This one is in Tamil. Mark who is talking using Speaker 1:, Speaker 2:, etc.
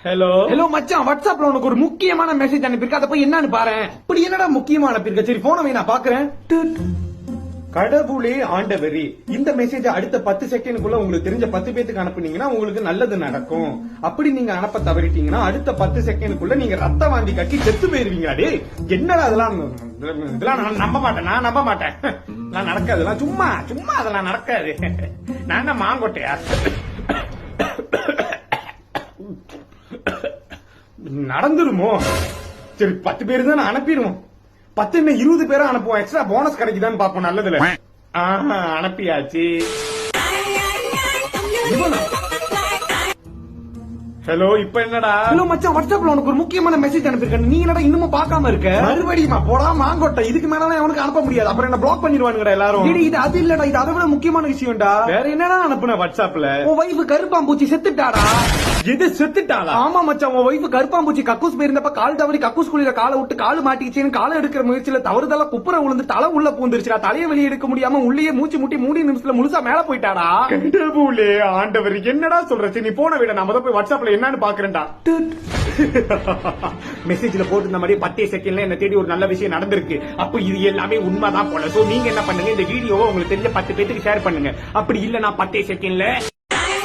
Speaker 1: ஹலோ
Speaker 2: ஹலோ மச்சான், வாட்ஸ்அப்ல உனக்கு ஒரு முக்கியமான மெசேஜ் அனுப்பியிருக்க, அதை போய் என்னன்னு பாரு.
Speaker 1: இப்படி என்னடா முக்கியமா அனுப்பியிருக்க? சரி போன வை, நான் பாக்குறேன். கடவுளே ஆண்டவரே, இந்த மெசேஜ் அடுத்த 10 செகண்டுக்குள்ள உங்களுக்கு தெரிஞ்ச 10 பேத்துக்கு அனுப்புனீங்கன்னா உங்களுக்கு நல்லது நடக்கும். அப்படி நீங்க அனுப்ப தவறிட்டீங்கன்னா அடுத்த 10 செகண்டுக்குள்ள நீங்க ரத்த வாந்தி கட்டி செத்து போயிருவீங்க. டே என்னடா இதெல்லாம் நான் நம்ப மாட்டேன், நான் நம்ப மாட்டேன். நான் நடக்காது, அதெல்லாம் சும்மா சும்மா அதெல்லாம் நடக்காது. நான் என்ன மாங்கொட்டையா? நடந்துருமோ? சரி 10 பேரு தான் அனுப்பிடுவோம். 10 என்ன 20 பேரும் அனுப்புவோம். எக்ஸ்ட்ரா போனஸ் கிடைக்குதான்னு பாப்போம். நல்லதுல அனுப்பியாச்சு. ஹலோ, இப்ப என்னடா?
Speaker 2: ஹலோ மச்சான், வாட்ஸ்அப்ல உனக்கு ஒரு முக்கியமான மெசேஜ் அனுப்பியிருக்க, நீ என்னடா இன்னும் பார்க்காம இருக்க?
Speaker 1: மறுபடியுமா? போடா மாங்கொட்டை, இதுக்கு மேல அவனுக்கு அனுப்ப முடியாது. அப்புறம் என்ன பிளாக் பண்ணிடுவானுங்கடா எல்லாரும்.
Speaker 2: இது அது இல்லடா, இது அதை விட முக்கியமான விஷயம்டா.
Speaker 1: வேற என்னடா அனுப்புன வாட்ஸ்அப்ல?
Speaker 2: உன் வைஃப் கருப்பாம்பூச்சி செத்துட்டாடா.
Speaker 1: எது செத்துட்டாளா?
Speaker 2: ஆமா மச்சான், உன் வைஃப் கருப்பாம்பூச்சி கக்கூஸ் போயிருந்தப்ப கால் தவறி கக்கூஸ் குழியில காலை விட்டு காலு மாட்டிக்கிச்சேன்னு காலை எடுக்கிற முயற்சியில தவறுதலா குப்புற விழுந்து தலை உள்ள பூந்துருச்சுடா. தலையை வெளியே எடுக்க முடியாம உள்ளே மூச்சு முட்டி 3 நிமிஷத்துல முழுசா மேல போயிட்டாடா.
Speaker 1: கடவுளே ஆண்டவர், என்னடா சொல்ற? நீ போன விட, நான் முத போய் வாட்ஸ்அப்ல என்னன்னு பாக்குறேன்டா. மெசேஜ்ல போட்டு இந்த மாதிரி 10 செகண்ட்ல என்ன தேடி ஒரு நல்ல விஷயம் நடந்திருக்கு. அப்ப இது எல்லாமே உண்மைதான் போல. சோ நீங்க என்ன பண்ணுங்க, இந்த வீடியோவை உங்களுக்கு தெரிஞ்ச 10 பேருக்கு ஷேர் பண்ணுங்க. அப்படி இல்ல நான் 10 செகண்ட்ல